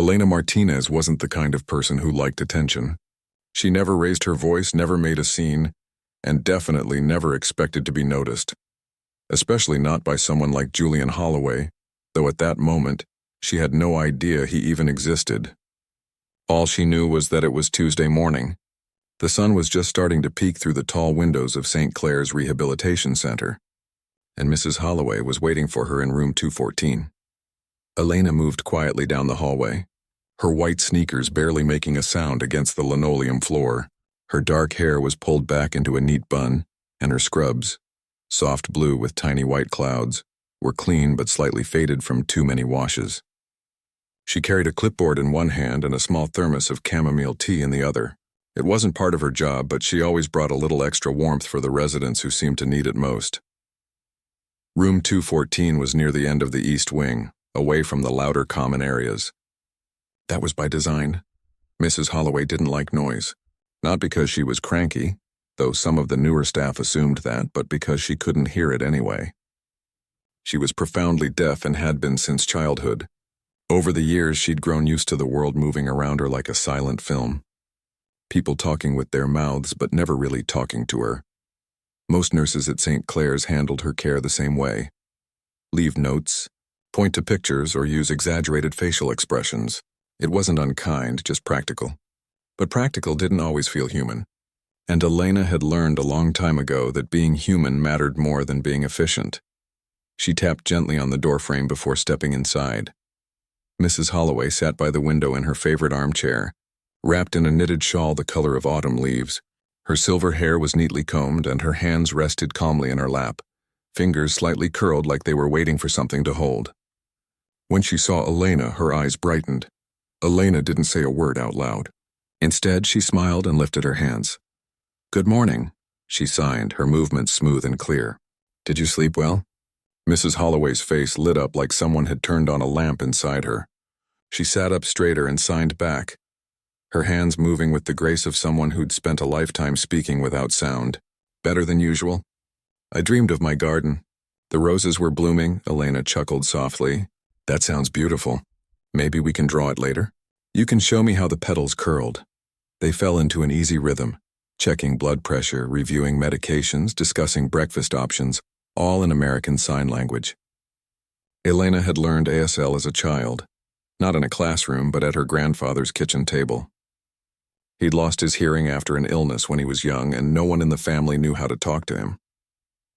Elena Martinez wasn't the kind of person who liked attention. She never raised her voice, never made a scene, and definitely never expected to be noticed. Especially not by someone like Julian Holloway, though at that moment, she had no idea he even existed. All she knew was that it was Tuesday morning. The sun was just starting to peek through the tall windows of St. Clair's Rehabilitation Center, and Mrs. Holloway was waiting for her in room 214. Elena moved quietly down the hallway, her white sneakers barely making a sound against the linoleum floor. Her dark hair was pulled back into a neat bun, and her scrubs, soft blue with tiny white clouds, were clean but slightly faded from too many washes. She carried a clipboard in one hand and a small thermos of chamomile tea in the other. It wasn't part of her job, but she always brought a little extra warmth for the residents who seemed to need it most. Room 214 was near the end of the east wing, away from the louder common areas. That was by design. Mrs. Holloway didn't like noise, not because she was cranky, though some of the newer staff assumed that, but because she couldn't hear it anyway. She was profoundly deaf and had been since childhood. Over the years, she'd grown used to the world moving around her like a silent film. People talking with their mouths but never really talking to her. Most nurses at St. Clair's handled her care the same way. Leave notes, point to pictures, or use exaggerated facial expressions. It wasn't unkind, just practical. But practical didn't always feel human. And Elena had learned a long time ago that being human mattered more than being efficient. She tapped gently on the doorframe before stepping inside. Mrs. Holloway sat by the window in her favorite armchair, wrapped in a knitted shawl the color of autumn leaves. Her silver hair was neatly combed, and her hands rested calmly in her lap, fingers slightly curled like they were waiting for something to hold. When she saw Elena, her eyes brightened. Elena didn't say a word out loud. Instead, she smiled and lifted her hands. "Good morning," she signed, her movements smooth and clear. "Did you sleep well?" Mrs. Holloway's face lit up like someone had turned on a lamp inside her. She sat up straighter and signed back, her hands moving with the grace of someone who'd spent a lifetime speaking without sound. "Better than usual?" "I dreamed of my garden. The roses were blooming," Elena chuckled softly. "That sounds beautiful. Maybe we can draw it later? You can show me how the petals curled." They fell into an easy rhythm, checking blood pressure, reviewing medications, discussing breakfast options, all in American Sign Language. Elena had learned ASL as a child, not in a classroom, but at her grandfather's kitchen table. He'd lost his hearing after an illness when he was young, and no one in the family knew how to talk to him.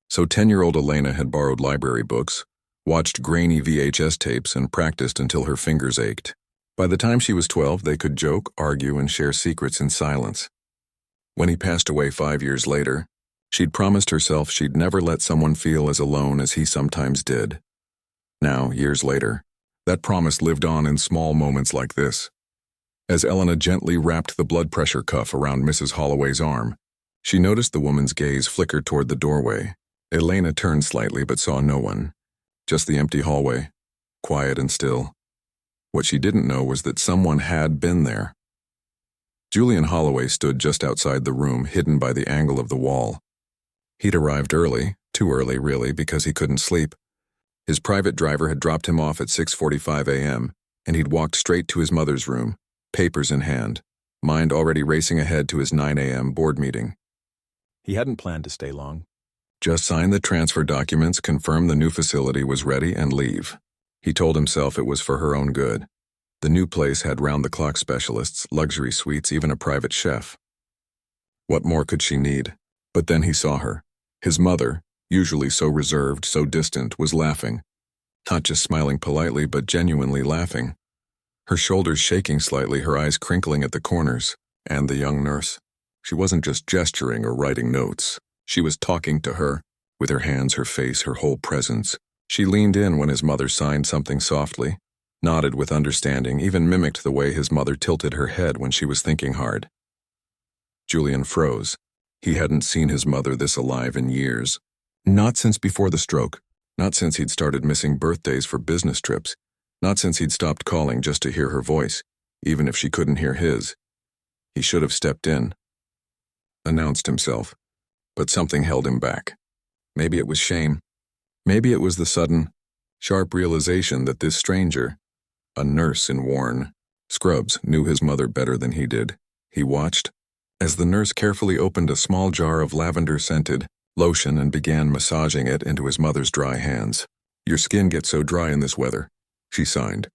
So 10-year-old Elena had borrowed library books, watched grainy VHS tapes, and practiced until her fingers ached. By the time she was 12, they could joke, argue, and share secrets in silence. When he passed away 5 years later, she'd promised herself she'd never let someone feel as alone as he sometimes did. Now, years later, that promise lived on in small moments like this. As Elena gently wrapped the blood pressure cuff around Mrs. Holloway's arm, she noticed the woman's gaze flicker toward the doorway. Elena turned slightly but saw no one. Just the empty hallway, quiet and still. What she didn't know was that someone had been there. Julian Holloway stood just outside the room, hidden by the angle of the wall. He'd arrived early, too early really, because he couldn't sleep. His private driver had dropped him off at 6:45 a.m., and he'd walked straight to his mother's room, papers in hand, mind already racing ahead to his 9 a.m. board meeting. He hadn't planned to stay long. Just sign the transfer documents, confirm the new facility was ready, and leave. He told himself it was for her own good. The new place had round-the-clock specialists, luxury suites, even a private chef. What more could she need? But then he saw her. His mother, usually so reserved, so distant, was laughing. Not just smiling politely, but genuinely laughing. Her shoulders shaking slightly, her eyes crinkling at the corners. And the young nurse. She wasn't just gesturing or writing notes. She was talking to her, with her hands, her face, her whole presence. She leaned in when his mother signed something softly, nodded with understanding, even mimicked the way his mother tilted her head when she was thinking hard. Julian froze. He hadn't seen his mother this alive in years. Not since before the stroke. Not since he'd started missing birthdays for business trips. Not since he'd stopped calling just to hear her voice, even if she couldn't hear his. He should have stepped in. Announced himself. But something held him back. Maybe it was shame. Maybe it was the sudden, sharp realization that this stranger, a nurse in worn, Scrubs knew his mother better than he did. He watched as the nurse carefully opened a small jar of lavender-scented lotion and began massaging it into his mother's dry hands. "Your skin gets so dry in this weather," she signed.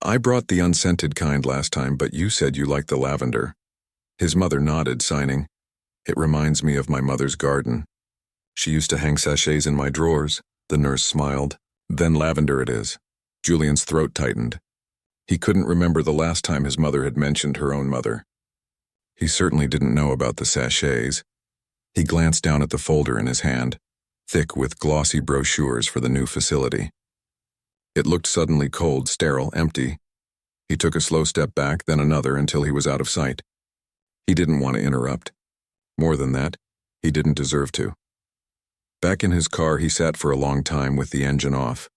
"I brought the unscented kind last time, but you said you liked the lavender." His mother nodded, signing, "It reminds me of my mother's garden. She used to hang sachets in my drawers." The nurse smiled. "Then lavender it is." Julian's throat tightened. He couldn't remember the last time his mother had mentioned her own mother. He certainly didn't know about the sachets. He glanced down at the folder in his hand, thick with glossy brochures for the new facility. It looked suddenly cold, sterile, empty. He took a slow step back, then another, until he was out of sight. He didn't want to interrupt. More than that, he didn't deserve to. Back in his car, he sat for a long time with the engine off.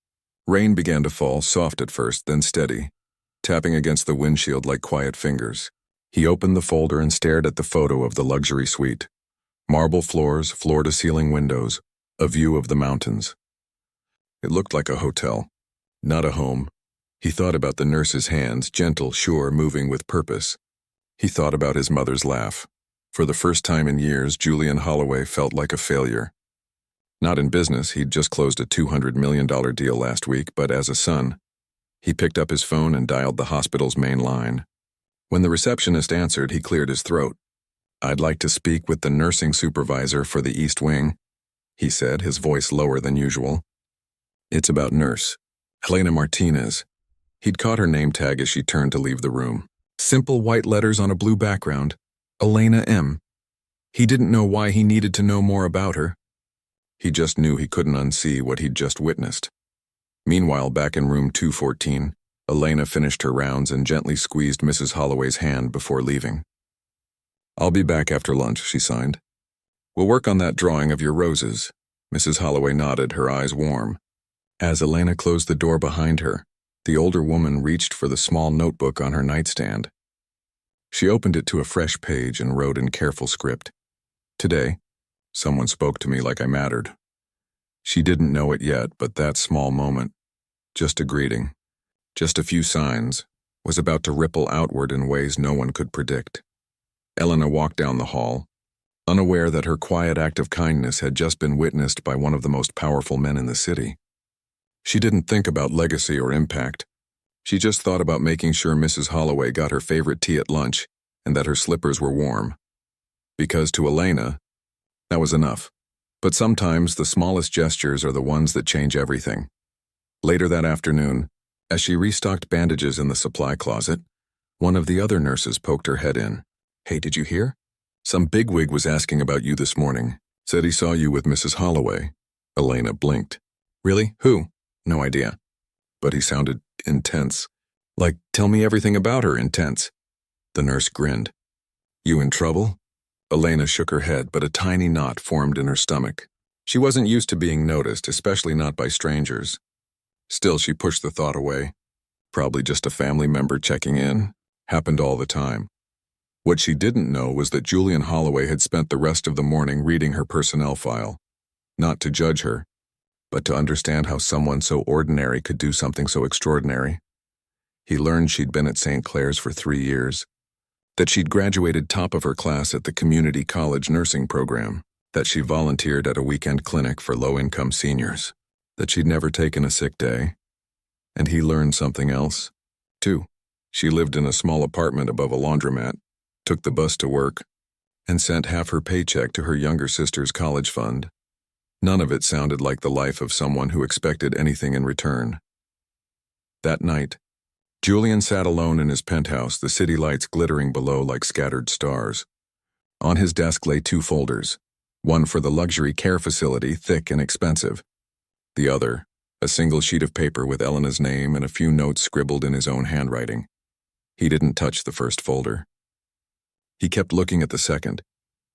Rain began to fall, soft at first, then steady, tapping against the windshield like quiet fingers. He opened the folder and stared at the photo of the luxury suite. Marble floors, floor-to-ceiling windows, a view of the mountains. It looked like a hotel, not a home. He thought about the nurse's hands, gentle, sure, moving with purpose. He thought about his mother's laugh. For the first time in years, Julian Holloway felt like a failure. Not in business, he'd just closed a $200 million deal last week, but as a son. He picked up his phone and dialed the hospital's main line. When the receptionist answered, he cleared his throat. "I'd like to speak with the nursing supervisor for the East Wing," he said, his voice lower than usual. "It's about Nurse Helena Martinez." He'd caught her name tag as she turned to leave the room. Simple white letters on a blue background. Elena M. He didn't know why he needed to know more about her. He just knew he couldn't unsee what he'd just witnessed. Meanwhile, back in room 214, Elena finished her rounds and gently squeezed Mrs. Holloway's hand before leaving. "I'll be back after lunch," she signed. "We'll work on that drawing of your roses." Mrs. Holloway nodded, her eyes warm. As Elena closed the door behind her, the older woman reached for the small notebook on her nightstand. She opened it to a fresh page and wrote in careful script, "Today, someone spoke to me like I mattered." She didn't know it yet, but that small moment, just a greeting, just a few signs, was about to ripple outward in ways no one could predict. Elena walked down the hall, unaware that her quiet act of kindness had just been witnessed by one of the most powerful men in the city. She didn't think about legacy or impact. She just thought about making sure Mrs. Holloway got her favorite tea at lunch and that her slippers were warm. Because to Elena, that was enough. But sometimes the smallest gestures are the ones that change everything. Later that afternoon, as she restocked bandages in the supply closet, one of the other nurses poked her head in. "Hey, did you hear? Some bigwig was asking about you this morning. Said he saw you with Mrs. Holloway." Elena blinked. "Really? Who?" "No idea." But he sounded intense. Like, "Tell me everything about her," intense. The nurse grinned. "You in trouble?" Elena shook her head, but a tiny knot formed in her stomach. She wasn't used to being noticed, especially not by strangers. Still, she pushed the thought away. Probably just a family member checking in. Happened all the time. What she didn't know was that Julian Holloway had spent the rest of the morning reading her personnel file. Not to judge her, but to understand how someone so ordinary could do something so extraordinary. He learned she'd been at St. Clair's for 3 years, that she'd graduated top of her class at the community college nursing program, that she volunteered at a weekend clinic for low-income seniors, that she'd never taken a sick day. And he learned something else, too. She lived in a small apartment above a laundromat, took the bus to work, and sent half her paycheck to her younger sister's college fund. None of it sounded like the life of someone who expected anything in return. That night, Julian sat alone in his penthouse, the city lights glittering below like scattered stars. On his desk lay 2 folders, one for the luxury care facility, thick and expensive. The other, a single sheet of paper with Elena's name and a few notes scribbled in his own handwriting. He didn't touch the first folder. He kept looking at the second,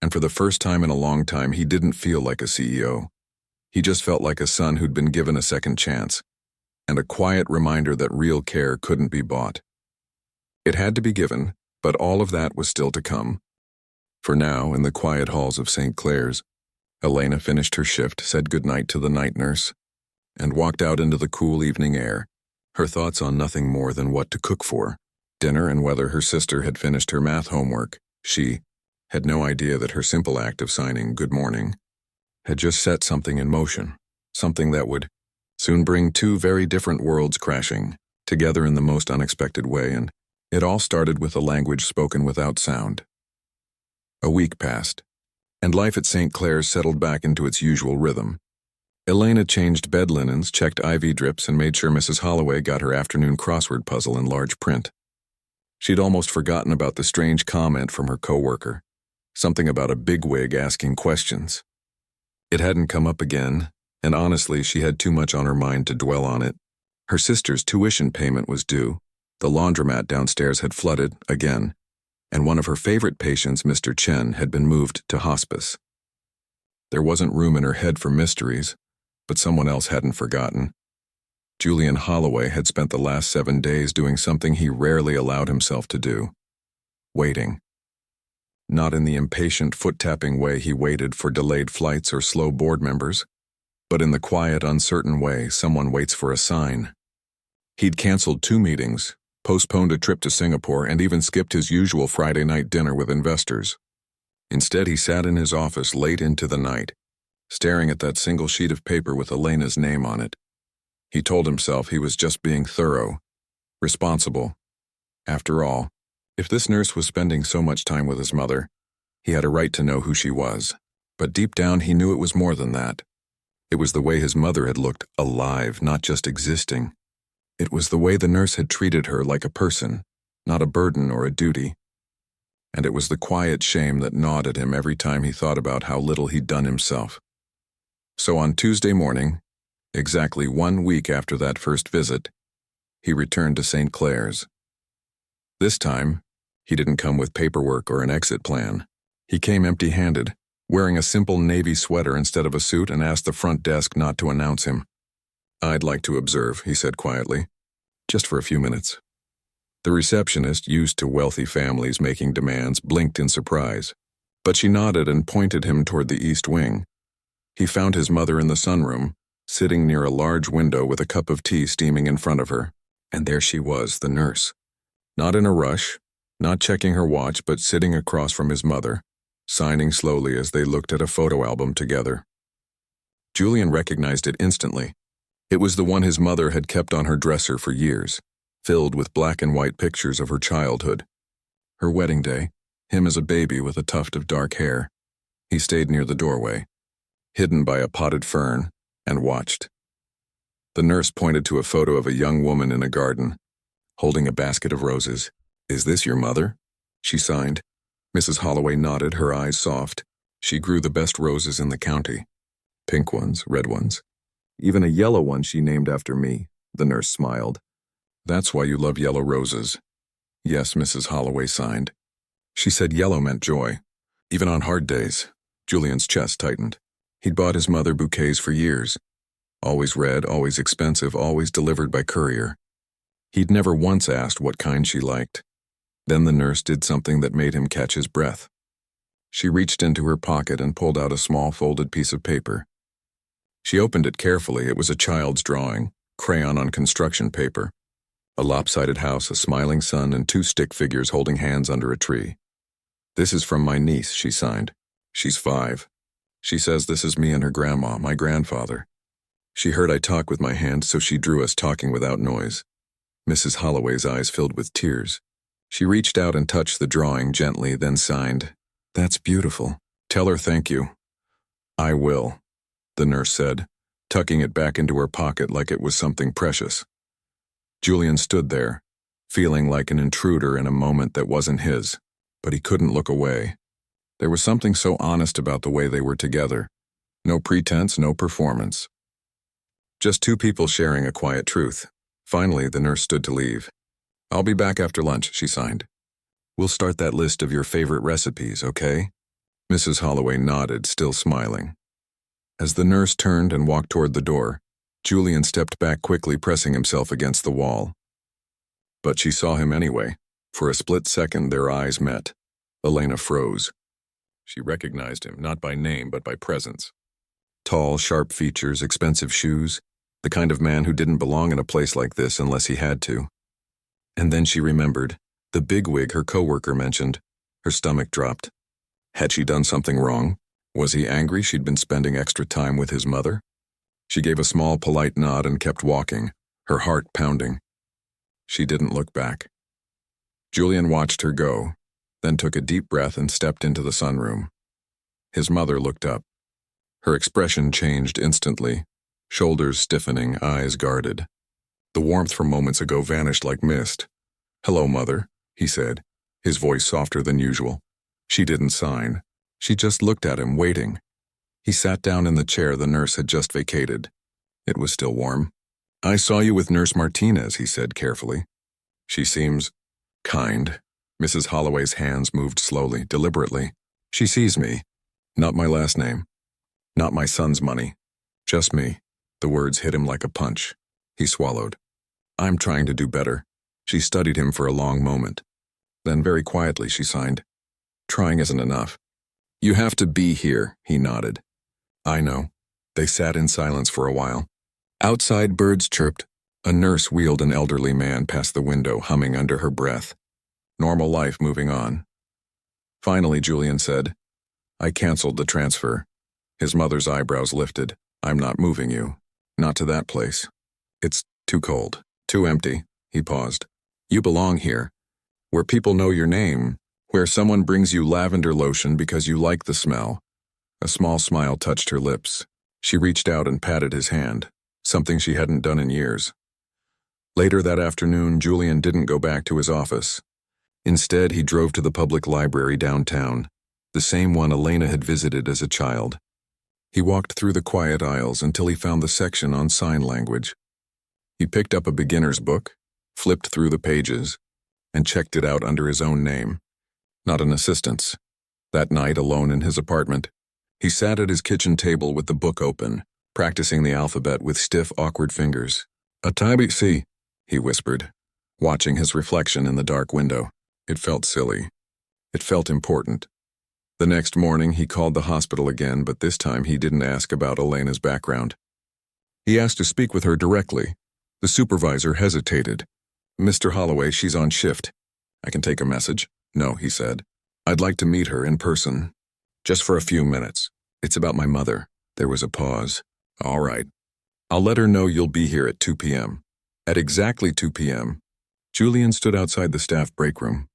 and for the first time in a long time, he didn't feel like a CEO. He just felt like a son who'd been given a second chance, and a quiet reminder that real care couldn't be bought. It had to be given, but all of that was still to come. For now, in the quiet halls of St. Clair's, Elena finished her shift, said goodnight to the night nurse, and walked out into the cool evening air, her thoughts on nothing more than what to cook for. dinner, and whether her sister had finished her math homework. She had no idea that her simple act of signing "Good morning" had just set something in motion, something that would soon bring two very different worlds crashing together in the most unexpected way, and it all started with a language spoken without sound. A week passed, and life at St. Clair's settled back into its usual rhythm. Elena changed bed linens, checked IV drips, and made sure Mrs. Holloway got her afternoon crossword puzzle in large print. She'd almost forgotten about the strange comment from her coworker, something about a bigwig asking questions. It hadn't come up again, and honestly, she had too much on her mind to dwell on it. Her sister's tuition payment was due, the laundromat downstairs had flooded again, and one of her favorite patients, Mr. Chen, had been moved to hospice. There wasn't room in her head for mysteries, but someone else hadn't forgotten. Julian Holloway had spent the last 7 days doing something he rarely allowed himself to do: waiting. Not in the impatient, foot-tapping way he waited for delayed flights or slow board members, but in the quiet, uncertain way someone waits for a sign. He'd canceled 2 meetings, postponed a trip to Singapore, and even skipped his usual Friday night dinner with investors. Instead, he sat in his office late into the night, staring at that single sheet of paper with Elena's name on it. He told himself he was just being thorough, responsible. After all, if this nurse was spending so much time with his mother, he had a right to know who she was. But deep down, he knew it was more than that. It was the way his mother had looked alive, not just existing. It was the way the nurse had treated her like a person, not a burden or a duty. And it was the quiet shame that gnawed at him every time he thought about how little he'd done himself. So on Tuesday morning, exactly 1 week after that first visit, he returned to St. Clair's. This time, he didn't come with paperwork or an exit plan. He came empty-handed, wearing a simple navy sweater instead of a suit, and asked the front desk not to announce him. "I'd like to observe," he said quietly, "just for a few minutes." The receptionist, used to wealthy families making demands, blinked in surprise, but she nodded and pointed him toward the east wing. He found his mother in the sunroom, sitting near a large window with a cup of tea steaming in front of her, and there she was, the nurse. Not in a rush, not checking her watch, but sitting across from his mother, signing slowly as they looked at a photo album together. Julian recognized it instantly. It was the one his mother had kept on her dresser for years, filled with black and white pictures of her childhood. Her wedding day, him as a baby with a tuft of dark hair. He stayed near the doorway, hidden by a potted fern, and watched. The nurse pointed to a photo of a young woman in a garden, holding a basket of roses. "Is this your mother?" she signed. Mrs. Holloway nodded, her eyes soft. She grew the best roses in the county. Pink ones, red ones. Even a yellow one she named after me, the nurse smiled. "That's why you love yellow roses." "Yes," Mrs. Holloway signed. She said yellow meant joy. Even on hard days, Julian's chest tightened. He'd bought his mother bouquets for years. Always red, always expensive, always delivered by courier. He'd never once asked what kind she liked. Then the nurse did something that made him catch his breath. She reached into her pocket and pulled out a small folded piece of paper. She opened it carefully. It was a child's drawing, crayon on construction paper. A lopsided house, a smiling sun, and 2 stick figures holding hands under a tree. "This is from my niece," she signed. "She's 5. She says this is me and her grandma, my grandfather. She heard I talk with my hands, so she drew us talking without noise." Mrs. Holloway's eyes filled with tears. She reached out and touched the drawing gently, then signed, "That's beautiful. Tell her thank you." "I will," the nurse said, tucking it back into her pocket like it was something precious. Julian stood there, feeling like an intruder in a moment that wasn't his, but he couldn't look away. There was something so honest about the way they were together. No pretense, no performance. Just 2 people sharing a quiet truth. Finally, the nurse stood to leave. "I'll be back after lunch," she signed. "We'll start that list of your favorite recipes, okay?" Mrs. Holloway nodded, still smiling. As the nurse turned and walked toward the door, Julian stepped back quickly, pressing himself against the wall. But she saw him anyway. For a split second, their eyes met. Elena froze. She recognized him, not by name, but by presence. Tall, sharp features, expensive shoes, the kind of man who didn't belong in a place like this unless he had to. And then she remembered. The bigwig her coworker mentioned. Her stomach dropped. Had she done something wrong? Was he angry she'd been spending extra time with his mother? She gave a small, polite nod and kept walking, her heart pounding. She didn't look back. Julian watched her go, then took a deep breath and stepped into the sunroom. His mother looked up. Her expression changed instantly, shoulders stiffening, eyes guarded. The warmth from moments ago vanished like mist. "Hello, Mother," he said, his voice softer than usual. She didn't sign. She just looked at him, waiting. He sat down in the chair the nurse had just vacated. It was still warm. "I saw you with Nurse Martinez," he said carefully. "She seems kind." Mrs. Holloway's hands moved slowly, deliberately. "She sees me. Not my last name. Not my son's money. Just me." The words hit him like a punch. He swallowed. "I'm trying to do better." She studied him for a long moment. Then very quietly she signed. "Trying isn't enough." "You have to be here," he nodded. "I know." They sat in silence for a while. Outside, birds chirped. A nurse wheeled an elderly man past the window, humming under her breath. Normal life moving on. Finally, Julian said, "I canceled the transfer." His mother's eyebrows lifted. "I'm not moving you. Not to that place. It's too cold, too empty." He paused. "You belong here, where people know your name, where someone brings you lavender lotion because you like the smell." A small smile touched her lips. She reached out and patted his hand, something she hadn't done in years. Later that afternoon, Julian didn't go back to his office. Instead, he drove to the public library downtown, the same one Elena had visited as a child. He walked through the quiet aisles until he found the section on sign language. He picked up a beginner's book, flipped through the pages, and checked it out under his own name, not an assistant's. That night, alone in his apartment, he sat at his kitchen table with the book open, practicing the alphabet with stiff, awkward fingers. "A type C," he whispered, watching his reflection in the dark window. It felt silly. It felt important. The next morning, he called the hospital again, but this time he didn't ask about Elena's background. He asked to speak with her directly. The supervisor hesitated. "Mr. Holloway, she's on shift. I can take a message." "No," he said. "I'd like to meet her in person. Just for a few minutes. It's about my mother." There was a pause. "All right. I'll let her know you'll be here at 2 p.m. At exactly 2 p.m., Julian stood outside the staff break room,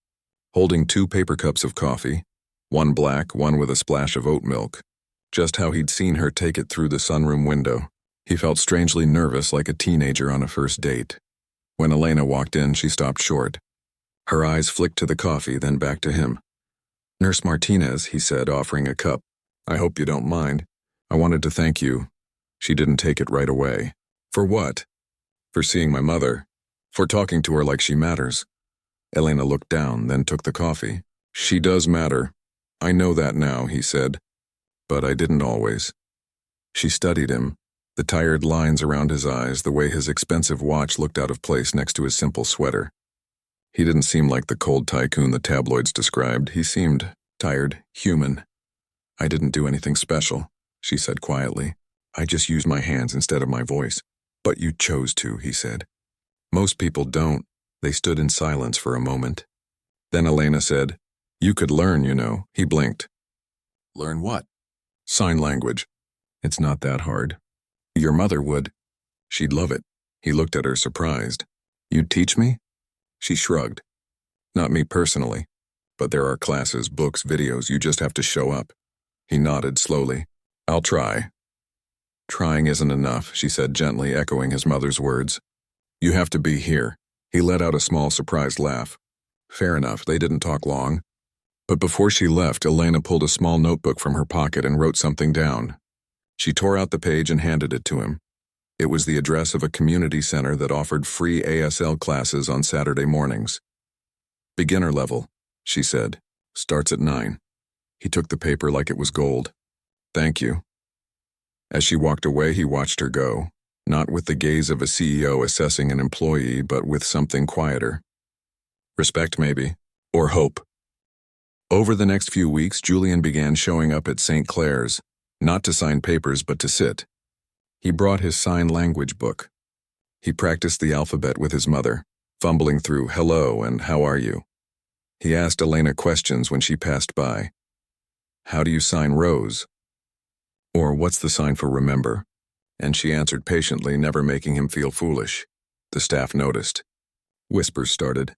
holding 2 paper cups of coffee, one black, one with a splash of oat milk, just how he'd seen her take it through the sunroom window. He felt strangely nervous, like a teenager on a first date. When Elena walked in, she stopped short. Her eyes flicked to the coffee, then back to him. "Nurse Martinez," he said, offering a cup. "I hope you don't mind. I wanted to thank you." She didn't take it right away. "For what?" "For seeing my mother. For talking to her like she matters." Elena looked down, then took the coffee. "She does matter. I know that now," he said. "But I didn't always." She studied him, the tired lines around his eyes, the way his expensive watch looked out of place next to his simple sweater. He didn't seem like the cold tycoon the tabloids described. He seemed tired, human. "I didn't do anything special," she said quietly. "I just used my hands instead of my voice." "But you chose to," he said. "Most people don't." They stood in silence for a moment. Then Elena said, "You could learn, you know." He blinked. "Learn what?" "Sign language. It's not that hard. Your mother would. She'd love it." He looked at her, surprised. "You'd teach me?" She shrugged. "Not me personally, but there are classes, books, videos. You just have to show up." He nodded slowly. "I'll try." "Trying isn't enough," she said gently, echoing his mother's words. "You have to be here." He let out a small, surprised laugh. Fair enough, they didn't talk long. But before she left, Elena pulled a small notebook from her pocket and wrote something down. She tore out the page and handed it to him. It was the address of a community center that offered free ASL classes on Saturday mornings. "Beginner level," she said. "Starts at 9. He took the paper like it was gold. "Thank you." As she walked away, he watched her go, not with the gaze of a CEO assessing an employee, but with something quieter. Respect, maybe, or hope. Over the next few weeks, Julian began showing up at St. Clair's, not to sign papers, but to sit. He brought his sign language book. He practiced the alphabet with his mother, fumbling through "hello" and "how are you." He asked Elena questions when she passed by. How do you sign Rose? Or what's the sign for remember? And she answered patiently, never making him feel foolish. The staff noticed. Whispers started.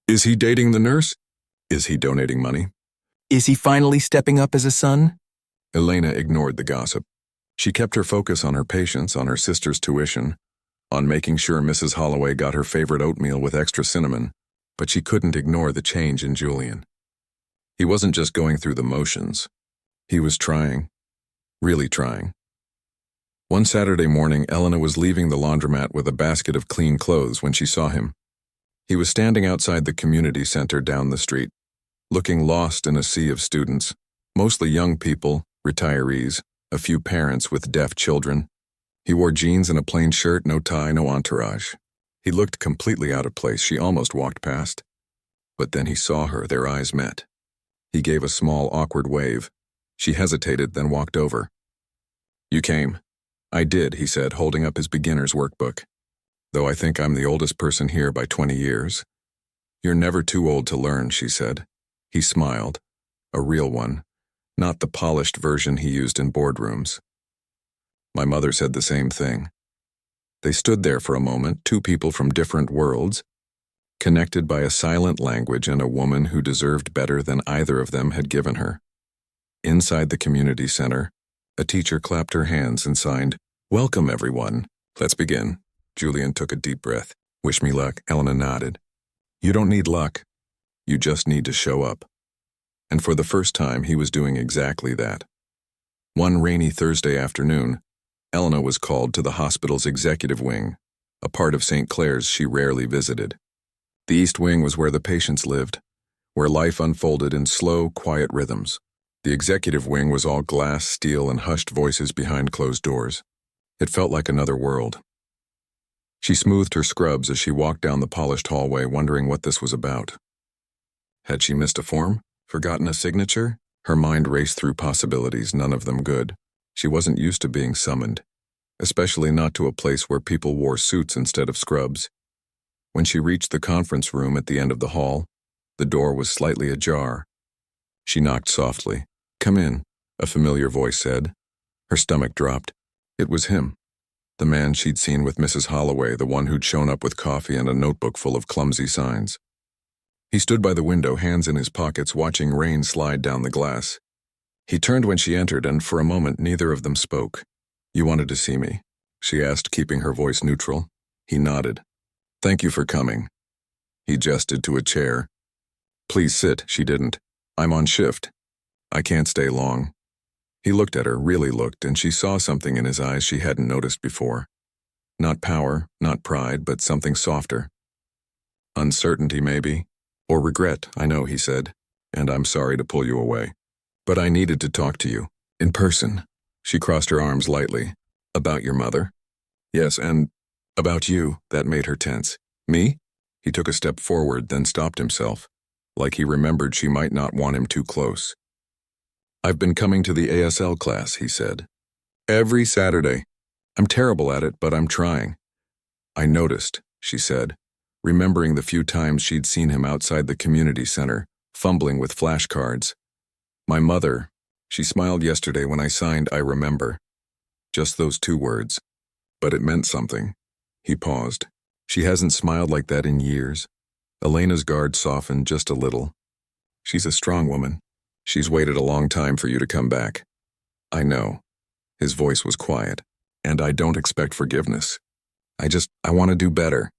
Is he dating the nurse? Is he donating money? Is he finally stepping up as a son? Elena ignored the gossip. She kept her focus on her patients, on her sister's tuition, on making sure Mrs. Holloway got her favorite oatmeal with extra cinnamon, but she couldn't ignore the change in Julian. He wasn't just going through the motions. He was trying, really trying. One Saturday morning, Elena was leaving the laundromat with a basket of clean clothes when she saw him. He was standing outside the community center down the street, looking lost in a sea of students, mostly young people, retirees, a few parents with deaf children. He wore jeans and a plain shirt, no tie, no entourage. He looked completely out of place. She almost walked past. But then he saw her, their eyes met. He gave a small, awkward wave. She hesitated, then walked over. You came. I did, he said, holding up his beginner's workbook. Though I think I'm the oldest person here by 20 years. You're never too old to learn, she said. He smiled. A real one, not the polished version he used in boardrooms. My mother said the same thing. They stood there for a moment, two people from different worlds, connected by a silent language and a woman who deserved better than either of them had given her. Inside the community center, a teacher clapped her hands and signed, Welcome, everyone. Let's begin. Julian took a deep breath. Wish me luck, Elena nodded. You don't need luck. You just need to show up. And for the first time, he was doing exactly that. One rainy Thursday afternoon, Elena was called to the hospital's executive wing, a part of St. Clair's she rarely visited. The East Wing was where the patients lived, where life unfolded in slow, quiet rhythms. The executive wing was all glass, steel, and hushed voices behind closed doors. It felt like another world. She smoothed her scrubs as she walked down the polished hallway, wondering what this was about. Had she missed a form? Forgotten a signature? Her mind raced through possibilities, none of them good. She wasn't used to being summoned, especially not to a place where people wore suits instead of scrubs. When she reached the conference room at the end of the hall, the door was slightly ajar. She knocked softly. Come in, a familiar voice said. Her stomach dropped. It was him, the man she'd seen with Mrs. Holloway, the one who'd shown up with coffee and a notebook full of clumsy signs. He stood by the window, hands in his pockets, watching rain slide down the glass. He turned when she entered, and for a moment neither of them spoke. You wanted to see me? She asked, keeping her voice neutral. He nodded. Thank you for coming. He gestured to a chair. Please sit, she didn't. I'm on shift. I can't stay long. He looked at her, really looked, and she saw something in his eyes she hadn't noticed before. Not power, not pride, but something softer. Uncertainty, maybe. Or regret, I know, he said. And I'm sorry to pull you away. But I needed to talk to you. In person. She crossed her arms lightly. About your mother? Yes, and about you. That made her tense. Me? He took a step forward, then stopped himself, like he remembered she might not want him too close. I've been coming to the ASL class, he said. Every Saturday. I'm terrible at it, but I'm trying. I noticed, she said, remembering the few times she'd seen him outside the community center, fumbling with flashcards. My mother, she smiled yesterday when I signed I remember. Just those two words. But it meant something. He paused. She hasn't smiled like that in years. Elena's guard softened just a little. She's a strong woman. She's waited a long time for you to come back. I know. His voice was quiet. And I don't expect forgiveness. I want to do better.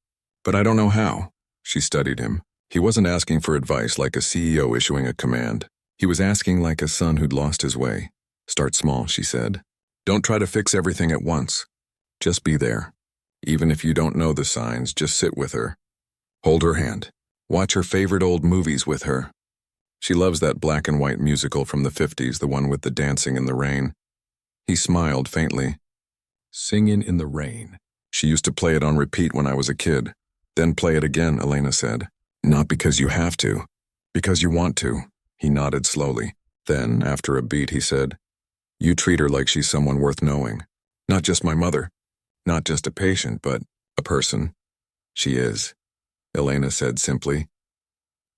But I don't know how. She studied him. He wasn't asking for advice like a CEO issuing a command. He was asking like a son who'd lost his way. Start small, she said. Don't try to fix everything at once. Just be there. Even if you don't know the signs, just sit with her. Hold her hand. Watch her favorite old movies with her. She loves that black and white musical from the 50s, the one with the dancing in the rain. He smiled faintly. Singin' in the Rain. She used to play it on repeat when I was a kid. Then play it again, Elena said. Not because you have to. Because you want to. He nodded slowly. Then, after a beat, he said, You treat her like she's someone worth knowing. Not just my mother. Not just a patient, but a person. She is, Elena said simply.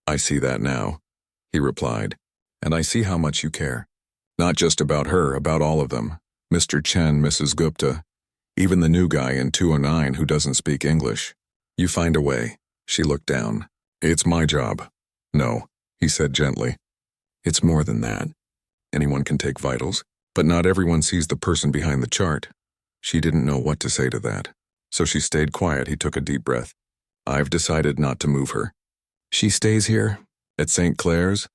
I see that now, he replied. And I see how much you care. Not just about her, about all of them. Mr. Chen, Mrs. Gupta, even the new guy in 209 who doesn't speak English. You find a way. She looked down. It's my job. No, he said gently. It's more than that. Anyone can take vitals, but not everyone sees the person behind the chart. She didn't know what to say to that. So she stayed quiet. He took a deep breath. I've decided not to move her. She stays here? At St. Clair's?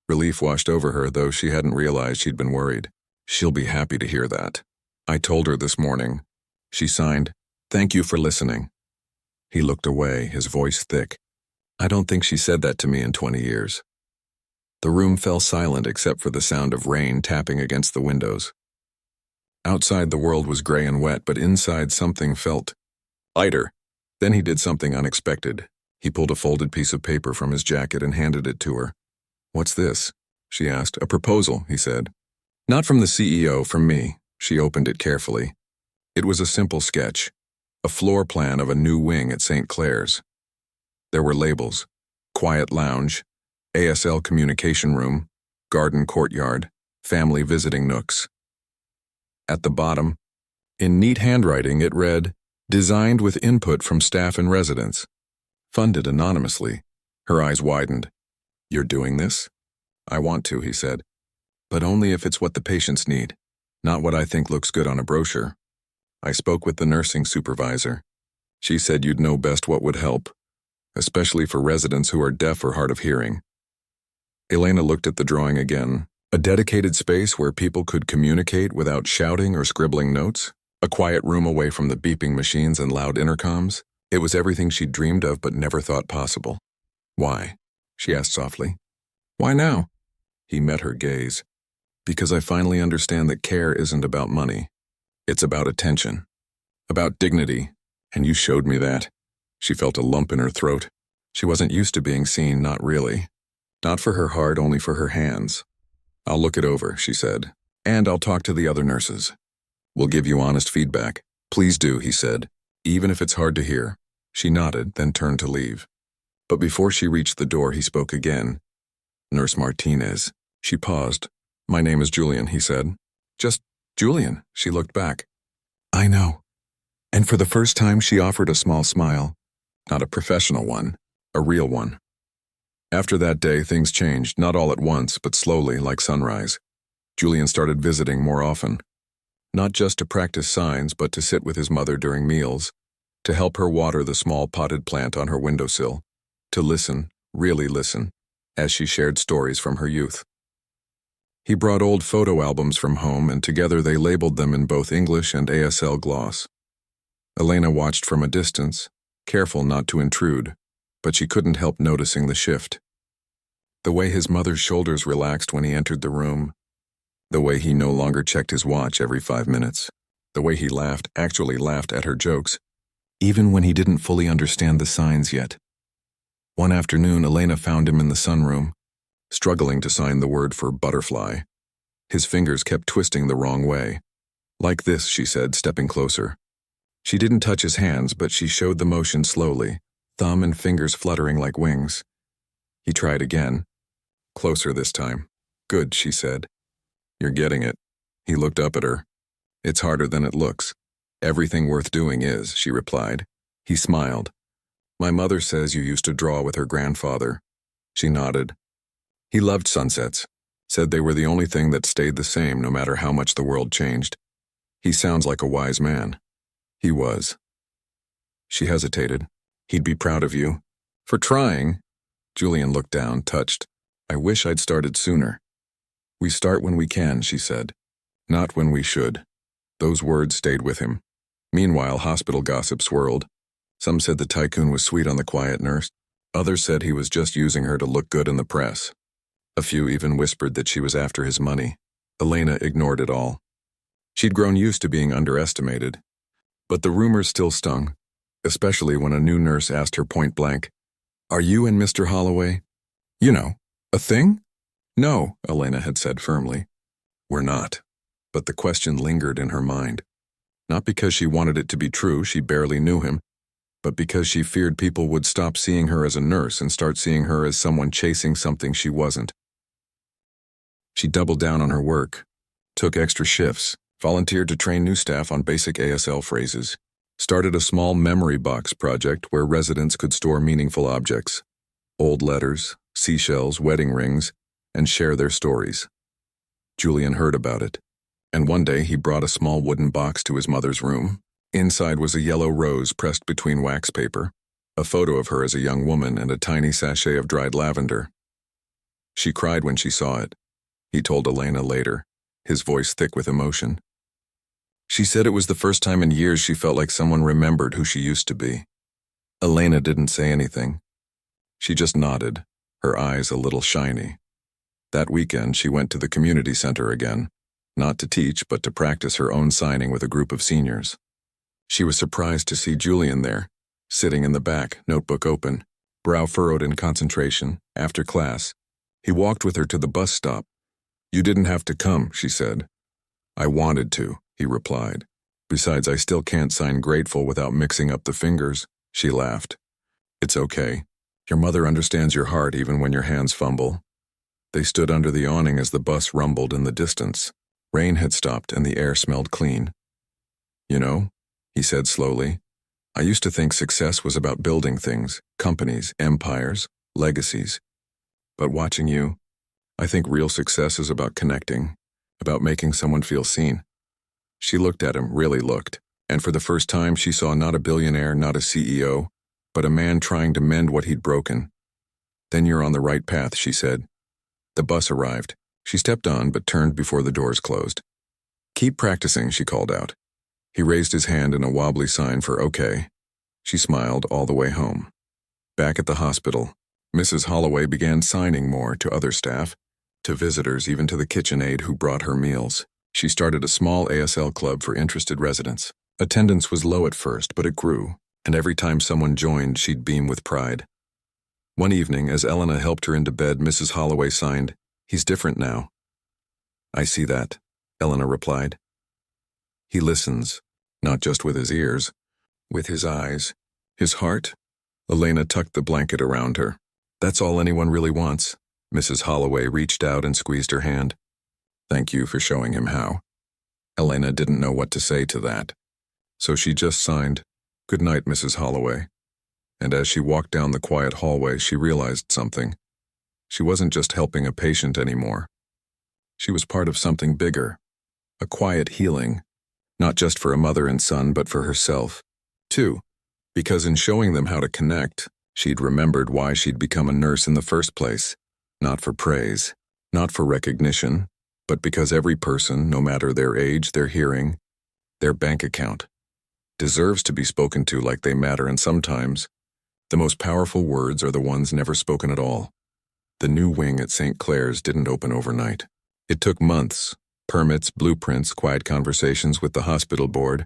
Relief washed over her, though she hadn't realized she'd been worried. She'll be happy to hear that. I told her this morning. She signed, "Thank you for listening." He looked away, his voice thick. I don't think she said that to me in 20 years. The room fell silent except for the sound of rain tapping against the windows. Outside the world was gray and wet, but inside something felt lighter. Then he did something unexpected. He pulled a folded piece of paper from his jacket and handed it to her. What's this? She asked. A proposal, he said. Not from the CEO, from me. She opened it carefully. It was a simple sketch, a floor plan of a new wing at St. Clair's. There were labels: quiet lounge, ASL communication room, garden courtyard, family visiting nooks. At the bottom, in neat handwriting, it read, designed with input from staff and residents. Funded anonymously. Her eyes widened. You're doing this? I want to, he said. But only if it's what the patients need, not what I think looks good on a brochure. I spoke with the nursing supervisor. She said you'd know best what would help, especially for residents who are deaf or hard of hearing. Elena looked at the drawing again. A dedicated space where people could communicate without shouting or scribbling notes. A quiet room away from the beeping machines and loud intercoms. It was everything she'd dreamed of but never thought possible. Why? She asked softly. Why now? He met her gaze. Because I finally understand that care isn't about money. It's about attention. About dignity. And you showed me that. She felt a lump in her throat. She wasn't used to being seen, not really. Not for her heart, only for her hands. I'll look it over, she said. And I'll talk to the other nurses. We'll give you honest feedback. Please do, he said. Even if it's hard to hear. She nodded, then turned to leave. But before she reached the door, he spoke again. Nurse Martinez. She paused. My name is Julian, he said. Just Julian, she looked back. I know. And for the first time, she offered a small smile. Not a professional one, a real one. After that day, things changed, not all at once, but slowly, like sunrise. Julian started visiting more often. Not just to practice signs, but to sit with his mother during meals, to help her water the small potted plant on her windowsill, to listen, really listen, as she shared stories from her youth. He brought old photo albums from home, and together they labeled them in both English and ASL gloss. Elena watched from a distance, careful not to intrude, but she couldn't help noticing the shift. The way his mother's shoulders relaxed when he entered the room, the way he no longer checked his watch every 5 minutes, the way he laughed, actually laughed at her jokes, even when he didn't fully understand the signs yet. One afternoon, Elena found him in the sunroom, struggling to sign the word for butterfly. His fingers kept twisting the wrong way. Like this, she said, stepping closer. She didn't touch his hands, but she showed the motion slowly, thumb and fingers fluttering like wings. He tried again. Closer this time. Good, she said. You're getting it. He looked up at her. It's harder than it looks. Everything worth doing is, she replied. He smiled. My mother says you used to draw with her grandfather. She nodded. He loved sunsets, said they were the only thing that stayed the same no matter how much the world changed. He sounds like a wise man. He was. She hesitated. He'd be proud of you. For trying. Julian looked down, touched. I wish I'd started sooner. We start when we can, she said. Not when we should. Those words stayed with him. Meanwhile, hospital gossip swirled. Some said the Tycoon was sweet on the quiet nurse. Others said he was just using her to look good in the press. A few even whispered that she was after his money. Elena ignored it all. She'd grown used to being underestimated. But the rumors still stung, especially when a new nurse asked her point blank, Are you and Mr. Holloway? You know, a thing? No, Elena had said firmly. We're not. But the question lingered in her mind. Not because she wanted it to be true, she barely knew him, but because she feared people would stop seeing her as a nurse and start seeing her as someone chasing something she wasn't. She doubled down on her work, took extra shifts, volunteered to train new staff on basic ASL phrases, started a small memory box project where residents could store meaningful objects, old letters, seashells, wedding rings, and share their stories. Julian heard about it, and one day he brought a small wooden box to his mother's room. Inside was a yellow rose pressed between wax paper, a photo of her as a young woman, and a tiny sachet of dried lavender. She cried when she saw it, he told Elena later, his voice thick with emotion. She said it was the first time in years she felt like someone remembered who she used to be. Elena didn't say anything. She just nodded, her eyes a little shiny. That weekend, she went to the community center again, not to teach, but to practice her own signing with a group of seniors. She was surprised to see Julian there, sitting in the back, notebook open, brow furrowed in concentration, after class. He walked with her to the bus stop. "You didn't have to come," she said. "I wanted to," he replied. "Besides, I still can't sign grateful without mixing up the fingers." She laughed. "It's okay. Your mother understands your heart even when your hands fumble." They stood under the awning as the bus rumbled in the distance. Rain had stopped and the air smelled clean. "You know," he said slowly, "I used to think success was about building things, companies, empires, legacies. But watching you, I think real success is about connecting, about making someone feel seen." She looked at him, really looked, and for the first time she saw not a billionaire, not a CEO, but a man trying to mend what he'd broken. "Then you're on the right path," she said. The bus arrived. She stepped on but turned before the doors closed. "Keep practicing," she called out. He raised his hand in a wobbly sign for okay. She smiled all the way home. Back at the hospital, Mrs. Holloway began signing more to other staff, to visitors, even to the kitchen aide who brought her meals. She started a small ASL club for interested residents. Attendance was low at first, but it grew, and every time someone joined, she'd beam with pride. One evening, as Elena helped her into bed, Mrs. Holloway signed, "He's different now." "I see that," Elena replied. "He listens, not just with his ears, with his eyes, his heart." Elena tucked the blanket around her. "That's all anyone really wants." Mrs. Holloway reached out and squeezed her hand. "Thank you for showing him how." Elena didn't know what to say to that, so she just signed, "Good night, Mrs. Holloway." And as she walked down the quiet hallway, she realized something. She wasn't just helping a patient anymore. She was part of something bigger, a quiet healing, not just for a mother and son, but for herself, too, because in showing them how to connect, she'd remembered why she'd become a nurse in the first place, not for praise, not for recognition, but because every person, no matter their age, their hearing, their bank account, deserves to be spoken to like they matter, and sometimes the most powerful words are the ones never spoken at all. The new wing at St. Clair's didn't open overnight. It took months, permits, blueprints, quiet conversations with the hospital board,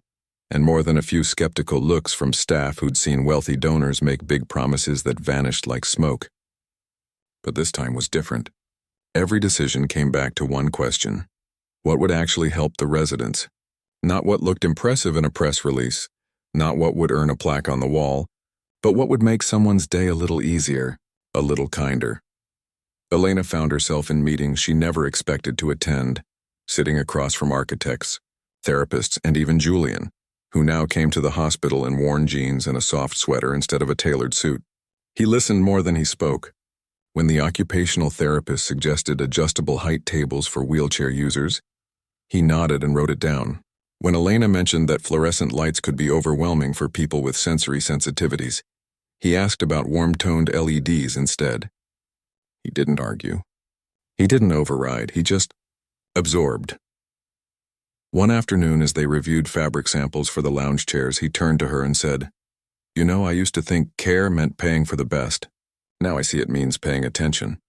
and more than a few skeptical looks from staff who'd seen wealthy donors make big promises that vanished like smoke. But this time was different. Every decision came back to one question: what would actually help the residents? Not what looked impressive in a press release, not what would earn a plaque on the wall, but what would make someone's day a little easier, a little kinder. Elena found herself in meetings she never expected to attend, sitting across from architects, therapists, and even Julian, who now came to the hospital in worn jeans and a soft sweater instead of a tailored suit. He listened more than he spoke. When the occupational therapist suggested adjustable height tables for wheelchair users, he nodded and wrote it down. When Elena mentioned that fluorescent lights could be overwhelming for people with sensory sensitivities, he asked about warm-toned LEDs instead. He didn't argue. He didn't override. He just absorbed. One afternoon, as they reviewed fabric samples for the lounge chairs, he turned to her and said, "You know, I used to think care meant paying for the best. Now I see it means paying attention."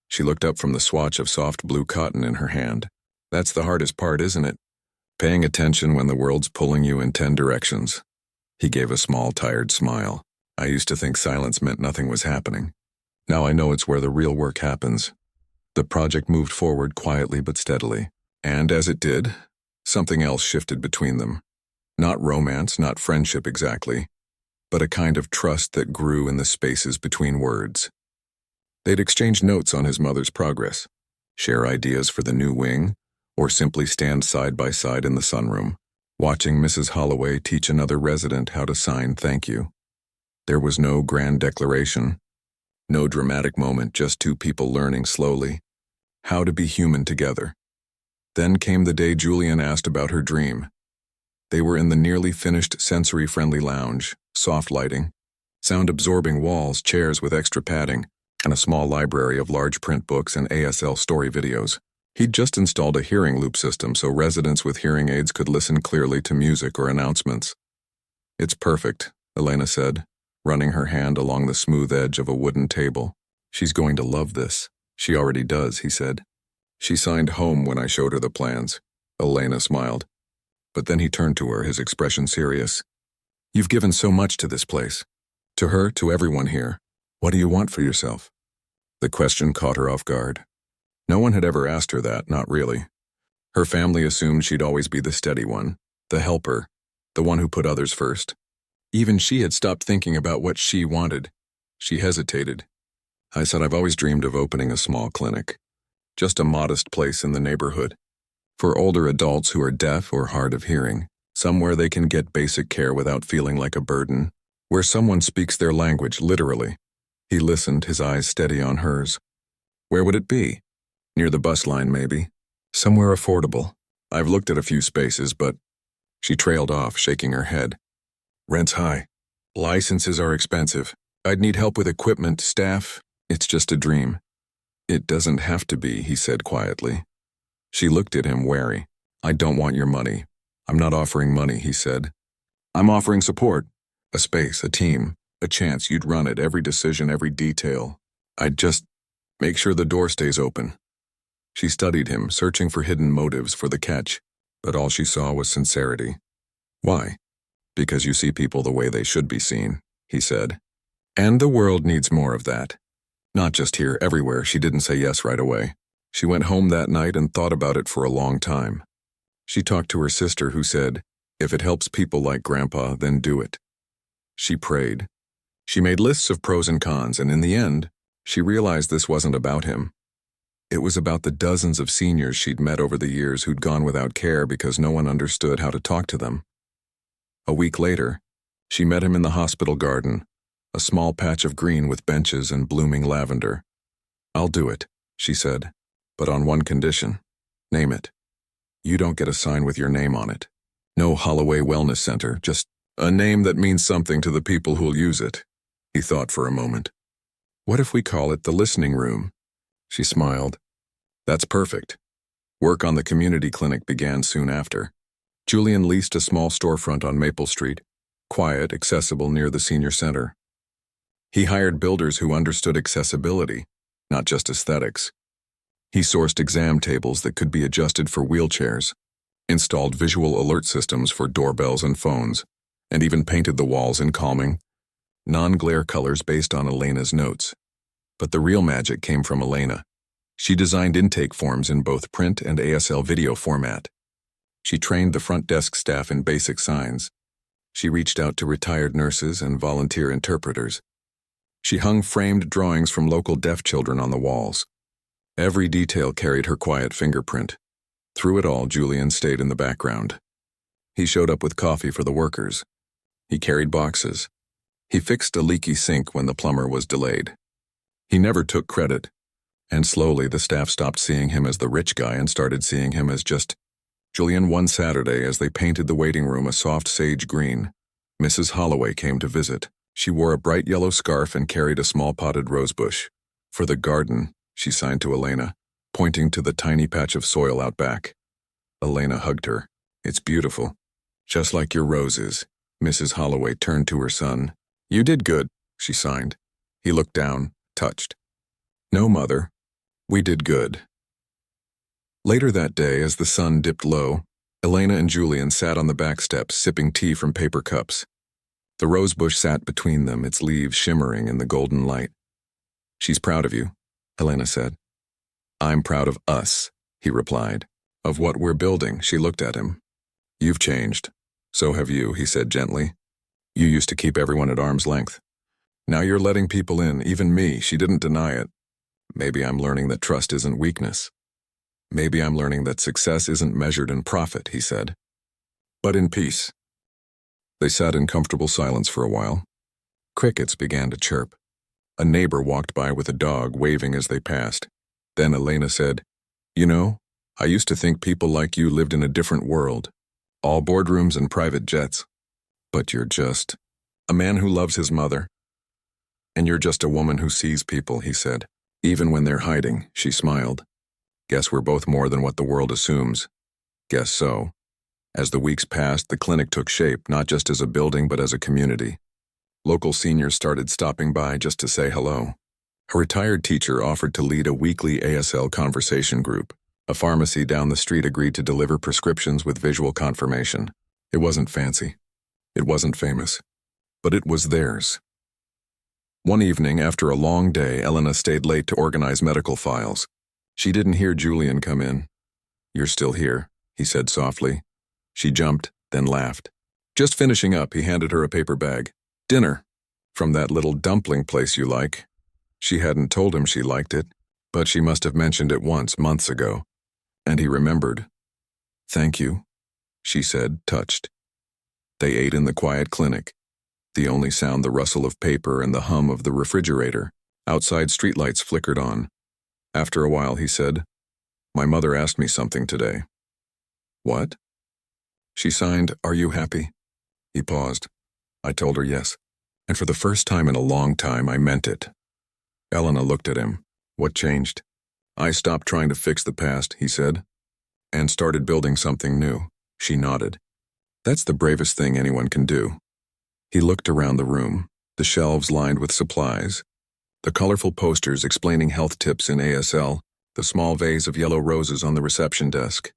She looked up from the swatch of soft blue cotton in her hand. "That's the hardest part, isn't it? Paying attention when the world's pulling you in 10 directions. He gave a small, tired smile. "I used to think silence meant nothing was happening. Now I know it's where the real work happens." The project moved forward quietly but steadily. And as it did, something else shifted between them. Not romance, not friendship exactly, but a kind of trust that grew in the spaces between words. They'd exchange notes on his mother's progress, share ideas for the new wing, or simply stand side by side in the sunroom, watching Mrs. Holloway teach another resident how to sign thank you. There was no grand declaration, no dramatic moment, just two people learning slowly how to be human together. Then came the day Julian asked about her dream. They were in the nearly finished sensory-friendly lounge, soft lighting, sound-absorbing walls, chairs with extra padding, and a small library of large print books and ASL story videos. He'd just installed a hearing loop system so residents with hearing aids could listen clearly to music or announcements. "It's perfect," Elena said, running her hand along the smooth edge of a wooden table. "She's going to love this." "She already does," he said. "She signed home when I showed her the plans." Elena smiled. But then he turned to her, his expression serious. "You've given so much to this place. To her, to everyone here. What do you want for yourself?" The question caught her off guard. No one had ever asked her that, not really. Her family assumed she'd always be the steady one, the helper, the one who put others first. Even she had stopped thinking about what she wanted. She hesitated. I said, "I've always dreamed of opening a small clinic. Just a modest place in the neighborhood. For older adults who are deaf or hard of hearing. Somewhere they can get basic care without feeling like a burden. Where someone speaks their language, literally." He listened, his eyes steady on hers. "Where would it be? Near the bus line, maybe. Somewhere affordable. I've looked at a few spaces, but..." She trailed off, shaking her head. "Rent's high. Licenses are expensive. I'd need help with equipment, staff. It's just a dream." "It doesn't have to be," he said quietly. She looked at him, wary. "I don't want your money." "I'm not offering money," he said. "I'm offering support. A space, a team, a chance you'd run it, every decision, every detail. I'd just make sure the door stays open." She studied him, searching for hidden motives for the catch, but all she saw was sincerity. "Why?" "Because you see people the way they should be seen," he said. "And the world needs more of that. Not just here, everywhere." She didn't say yes right away. She went home that night and thought about it for a long time. She talked to her sister, who said, "If it helps people like Grandpa, then do it." She prayed. She made lists of pros and cons, and in the end, she realized this wasn't about him. It was about the dozens of seniors she'd met over the years who'd gone without care because no one understood how to talk to them. A week later, she met him in the hospital garden, a small patch of green with benches and blooming lavender. "I'll do it," she said, "but on one condition. Name it. You don't get a sign with your name on it. No Holloway Wellness Center, just a name that means something to the people who'll use it." He thought for a moment. "What if we call it the listening room?" She smiled. "That's perfect." Work on the community clinic began soon after. Julian leased a small storefront on Maple Street, quiet, accessible near the senior center. He hired builders who understood accessibility, not just aesthetics. He sourced exam tables that could be adjusted for wheelchairs, installed visual alert systems for doorbells and phones, and even painted the walls in calming, non-glare colors based on Elena's notes. But the real magic came from Elena. She designed intake forms in both print and ASL video format. She trained the front desk staff in basic signs. She reached out to retired nurses and volunteer interpreters. She hung framed drawings from local deaf children on the walls. Every detail carried her quiet fingerprint. Through it all, Julian stayed in the background. He showed up with coffee for the workers. He carried boxes. He fixed a leaky sink when the plumber was delayed. He never took credit, and slowly the staff stopped seeing him as the rich guy and started seeing him as just Julian. One Saturday, as they painted the waiting room a soft sage green, Mrs. Holloway came to visit. She wore a bright yellow scarf and carried a small potted rosebush. "For the garden," she signed to Elena, pointing to the tiny patch of soil out back. Elena hugged her. "It's beautiful. Just like your roses." Mrs. Holloway turned to her son. "You did good," she signed. He looked down, touched. "No, Mother. We did good." Later that day, as the sun dipped low, Elena and Julian sat on the back steps, sipping tea from paper cups. The rosebush sat between them, its leaves shimmering in the golden light. "She's proud of you," Elena said. "I'm proud of us," he replied. "Of what we're building." She looked at him. "You've changed. So have you," he said gently. You used to keep everyone at arm's length. Now you're letting people in, even me. She didn't deny it. Maybe I'm learning that trust isn't weakness. Maybe I'm learning that success isn't measured in profit, he said, but in peace. They sat in comfortable silence for a while. Crickets began to chirp. A neighbor walked by with a dog, waving as they passed. Then Elena said, "You know, I used to think people like you lived in a different world. All boardrooms and private jets. But you're just a man who loves his mother. And you're just a woman who sees people," he said. "Even when they're hiding," she smiled. "Guess we're both more than what the world assumes." Guess so. As the weeks passed, the clinic took shape, not just as a building but as a community. Local seniors started stopping by just to say hello. A retired teacher offered to lead a weekly ASL conversation group. A pharmacy down the street agreed to deliver prescriptions with visual confirmation. It wasn't fancy. It wasn't famous. But it was theirs. One evening, after a long day, Elena stayed late to organize medical files. She didn't hear Julian come in. "You're still here," he said softly. She jumped, then laughed. "Just finishing up," he handed her a paper bag. "Dinner. From that little dumpling place you like." She hadn't told him she liked it, but she must have mentioned it once, months ago. And he remembered. "Thank you," she said, touched. They ate in the quiet clinic. The only sound the rustle of paper and the hum of the refrigerator. Outside streetlights flickered on. After a while he said, "My mother asked me something today." "What?" She signed, "Are you happy?" He paused. I told her yes. And for the first time in a long time, I meant it. Elena looked at him. "What changed?" "I stopped trying to fix the past," he said, "and started building something new." She nodded. "That's the bravest thing anyone can do." He looked around the room, the shelves lined with supplies, the colorful posters explaining health tips in ASL, the small vase of yellow roses on the reception desk.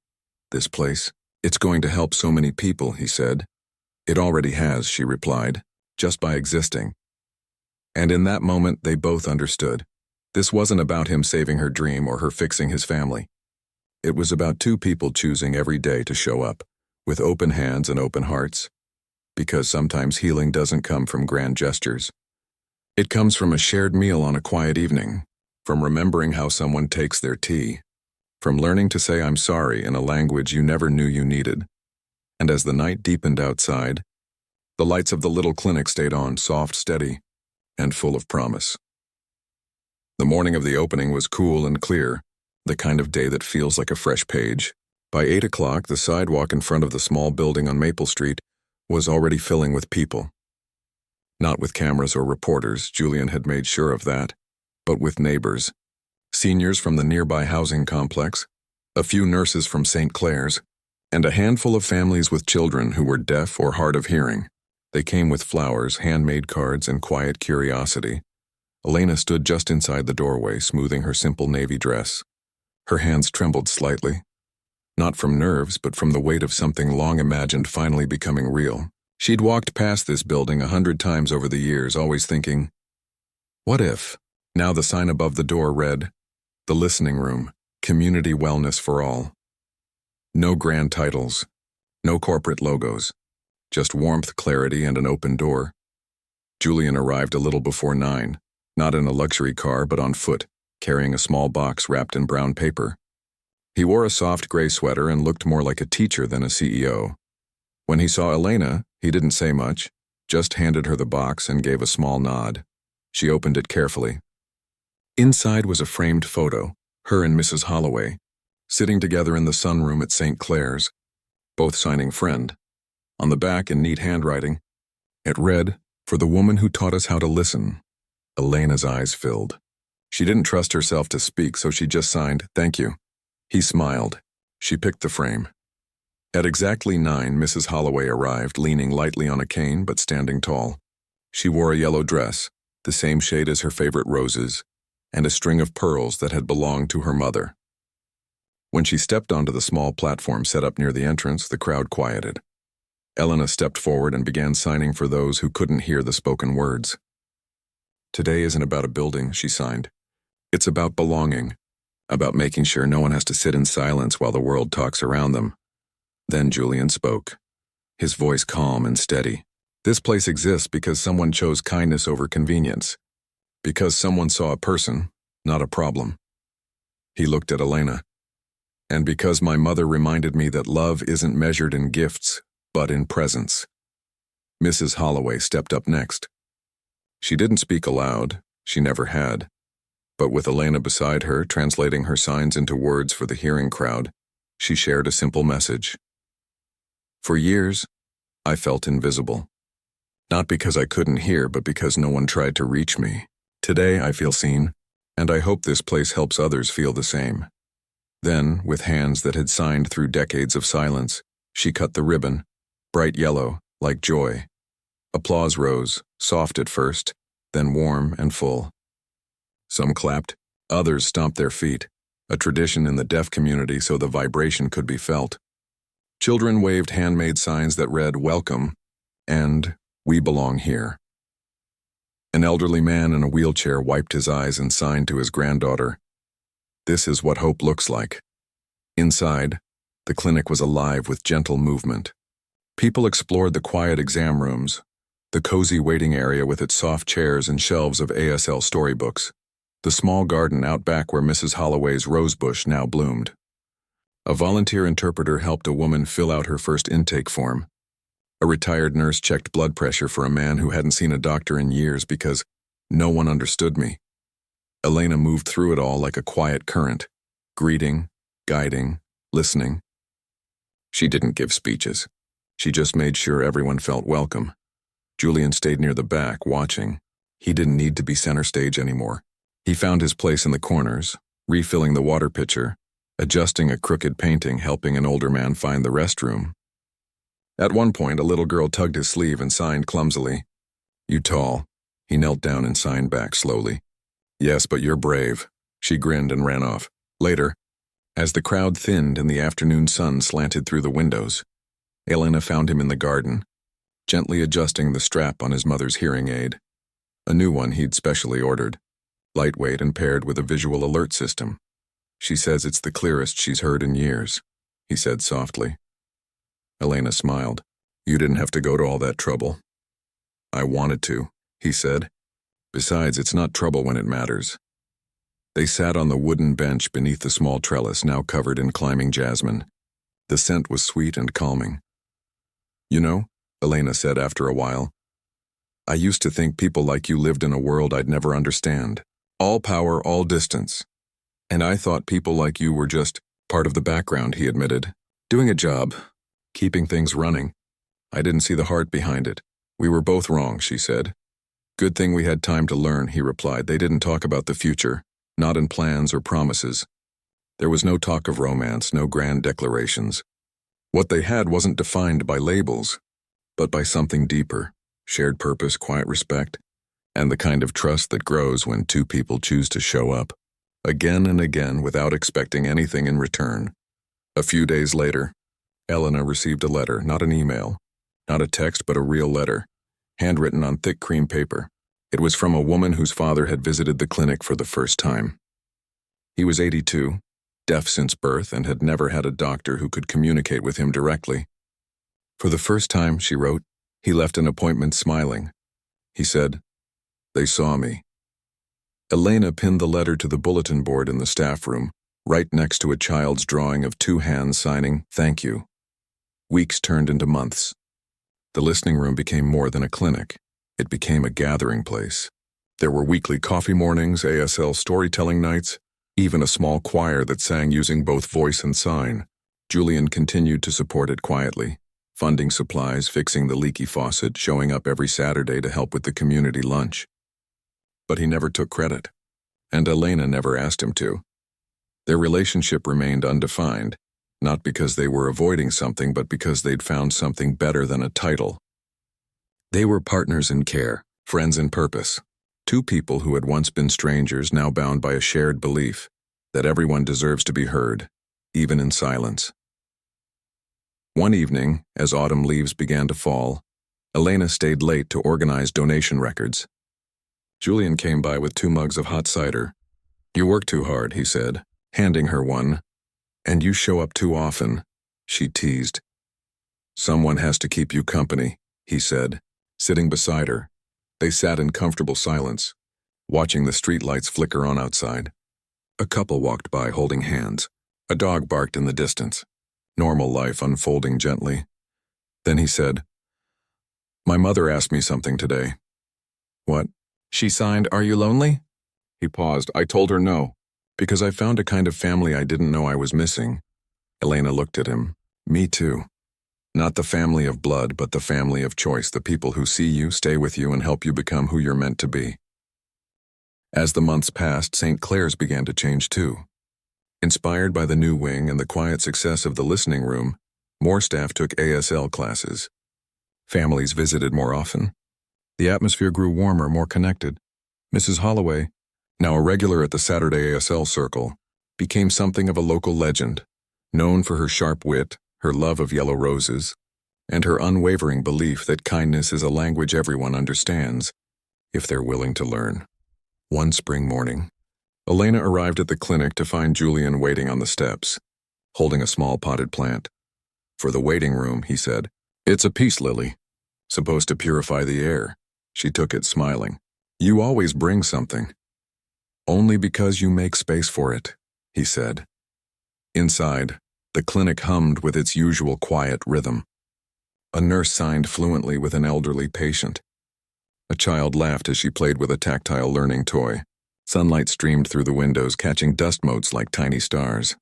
"This place, it's going to help so many people," he said. "It already has," she replied, "just by existing." And in that moment, they both understood. This wasn't about him saving her dream or her fixing his family. It was about two people choosing every day to show up, with open hands and open hearts. Because sometimes healing doesn't come from grand gestures. It comes from a shared meal on a quiet evening, from remembering how someone takes their tea, from learning to say "I'm sorry" in a language you never knew you needed. And as the night deepened outside, the lights of the little clinic stayed on, soft, steady, and full of promise. The morning of the opening was cool and clear, the kind of day that feels like a fresh page. By 8 o'clock, the sidewalk in front of the small building on Maple Street was already filling with people. Not with cameras or reporters, Julian had made sure of that, but with neighbors. Seniors from the nearby housing complex, a few nurses from St. Clair's, and a handful of families with children who were deaf or hard of hearing. They came with flowers, handmade cards, and quiet curiosity. Elena stood just inside the doorway, smoothing her simple navy dress. Her hands trembled slightly. Not from nerves, but from the weight of something long imagined finally becoming real. She'd walked past this building 100 times over the years, always thinking, what if? Now the sign above the door read, "The Listening Room, Community Wellness for All." No grand titles, no corporate logos, just warmth, clarity, and an open door. Julian arrived a little before 9, not in a luxury car, but on foot, carrying a small box wrapped in brown paper. He wore a soft gray sweater and looked more like a teacher than a CEO. When he saw Elena, he didn't say much, just handed her the box and gave a small nod. She opened it carefully. Inside was a framed photo, her and Mrs. Holloway, sitting together in the sunroom at St. Clair's, both signing friend. On the back, in neat handwriting, it read, "For the woman who taught us how to listen." Elena's eyes filled. She didn't trust herself to speak, so she just signed, "Thank you." He smiled. She picked the frame. At exactly 9, Mrs. Holloway arrived, leaning lightly on a cane but standing tall. She wore a yellow dress, the same shade as her favorite roses, and a string of pearls that had belonged to her mother. When she stepped onto the small platform set up near the entrance, the crowd quieted. Elena stepped forward and began signing for those who couldn't hear the spoken words. "Today isn't about a building," she signed. "It's about belonging, about making sure no one has to sit in silence while the world talks around them." Then Julian spoke, his voice calm and steady. This place exists because someone chose kindness over convenience. Because someone saw a person, not a problem. He looked at Elena. And because my mother reminded me that love isn't measured in gifts, but in presence. Mrs. Holloway stepped up next. She didn't speak aloud, she never had. But with Elena beside her, translating her signs into words for the hearing crowd, she shared a simple message. For years, I felt invisible. Not because I couldn't hear, but because no one tried to reach me. Today, I feel seen, and I hope this place helps others feel the same. Then, with hands that had signed through decades of silence, she cut the ribbon, bright yellow, like joy. Applause rose, soft at first, then warm and full. Some clapped, others stomped their feet, a tradition in the deaf community so the vibration could be felt. Children waved handmade signs that read, "Welcome," and "We belong here." An elderly man in a wheelchair wiped his eyes and signed to his granddaughter, "This is what hope looks like." Inside, the clinic was alive with gentle movement. People explored the quiet exam rooms, the cozy waiting area with its soft chairs and shelves of ASL storybooks, the small garden out back where Mrs. Holloway's rosebush now bloomed. A volunteer interpreter helped a woman fill out her first intake form. A retired nurse checked blood pressure for a man who hadn't seen a doctor in years because no one understood me. Elena moved through it all like a quiet current, greeting, guiding, listening. She didn't give speeches. She just made sure everyone felt welcome. Julian stayed near the back, watching. He didn't need to be center stage anymore. He found his place in the corners, refilling the water pitcher, adjusting a crooked painting, helping an older man find the restroom. At one point, a little girl tugged his sleeve and signed clumsily. "You tall." He knelt down and signed back slowly. "Yes, but you're brave." She grinned and ran off. Later, as the crowd thinned and the afternoon sun slanted through the windows, Elena found him in the garden, gently adjusting the strap on his mother's hearing aid, a new one he'd specially ordered, lightweight and paired with a visual alert system. "She says it's the clearest she's heard in years," he said softly. Elena smiled. "You didn't have to go to all that trouble." "I wanted to," he said. "Besides, it's not trouble when it matters." They sat on the wooden bench beneath the small trellis now covered in climbing jasmine. The scent was sweet and calming. "You know," Elena said after a while, "I used to think people like you lived in a world I'd never understand. All power, all distance. And I thought people like you were just part of the background," he admitted. "Doing a job, keeping things running. I didn't see the heart behind it." "We were both wrong," she said. "Good thing we had time to learn," he replied. "They didn't talk about the future, not in plans or promises. There was no talk of romance, no grand declarations. What they had wasn't defined by labels, but by something deeper, shared purpose, quiet respect, and the kind of trust that grows when two people choose to show up, again and again without expecting anything in return." A few days later, Elena received a letter, not an email, not a text, but a real letter, handwritten on thick cream paper. It was from a woman whose father had visited the clinic for the first time. He was 82, deaf since birth, and had never had a doctor who could communicate with him directly. For the first time, she wrote, he left an appointment smiling. He said, "They saw me." Elena pinned the letter to the bulletin board in the staff room, right next to a child's drawing of two hands signing, "Thank you." Weeks turned into months. The listening room became more than a clinic. It became a gathering place. There were weekly coffee mornings, ASL storytelling nights, even a small choir that sang using both voice and sign. Julian continued to support it quietly, funding supplies, fixing the leaky faucet, showing up every Saturday to help with the community lunch. But he never took credit, and Elena never asked him to. Their relationship remained undefined, not because they were avoiding something, but because they'd found something better than a title. They were partners in care, friends in purpose, two people who had once been strangers, now bound by a shared belief that everyone deserves to be heard, even in silence. One evening, as autumn leaves began to fall, Elena stayed late to organize donation records. Julian came by with 2 mugs of hot cider. "You work too hard," he said, handing her one. "And you show up too often," she teased. "Someone has to keep you company," he said, Sitting beside her, they sat in comfortable silence, watching the streetlights flicker on outside. A couple walked by holding hands. A dog barked in the distance. Normal life unfolding gently. Then he said, "My mother asked me something today." "What?" She signed, "Are you lonely?" He paused. "I told her no, because I found a kind of family I didn't know I was missing." Elena looked at him. "Me too. Not the family of blood, but the family of choice, the people who see you, stay with you, and help you become who you're meant to be." As the months passed, St. Clair's began to change too. Inspired by the new wing and the quiet success of the listening room, more staff took ASL classes. Families visited more often. The atmosphere grew warmer, more connected. Mrs. Holloway, now a regular at the Saturday ASL circle, became something of a local legend, known for her sharp wit, her love of yellow roses, and her unwavering belief that kindness is a language everyone understands, if they're willing to learn. One spring morning, Elena arrived at the clinic to find Julian waiting on the steps, holding a small potted plant. "For the waiting room," he said. "It's a peace lily, supposed to purify the air." She took it, smiling. "You always bring something." "Only because you make space for it," he said. Inside, the clinic hummed with its usual quiet rhythm. A nurse signed fluently with an elderly patient. A child laughed as she played with a tactile learning toy. Sunlight streamed through the windows, catching dust motes like tiny stars.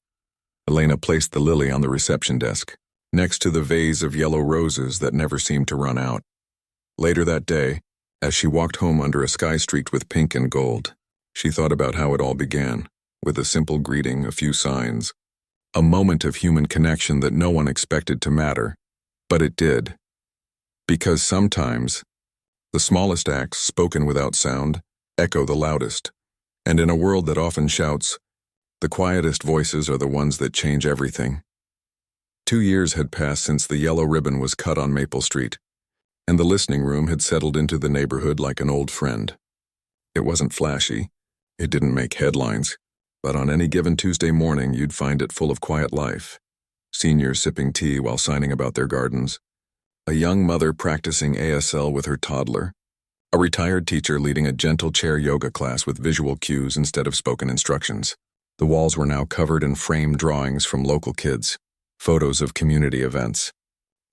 Elena placed the lily on the reception desk, next to the vase of yellow roses that never seemed to run out. Later that day, as she walked home under a sky streaked with pink and gold, she thought about how it all began, with a simple greeting, a few signs. A moment of human connection that no one expected to matter, but it did. Because sometimes, the smallest acts, spoken without sound, echo the loudest. And in a world that often shouts, the quietest voices are the ones that change everything. 2 years had passed since the yellow ribbon was cut on Maple Street, and the listening room had settled into the neighborhood like an old friend. It wasn't flashy, it didn't make headlines, but on any given Tuesday morning you'd find it full of quiet life. Seniors sipping tea while signing about their gardens, a young mother practicing ASL with her toddler, a retired teacher leading a gentle chair yoga class with visual cues instead of spoken instructions. The walls were now covered in framed drawings from local kids, photos of community events,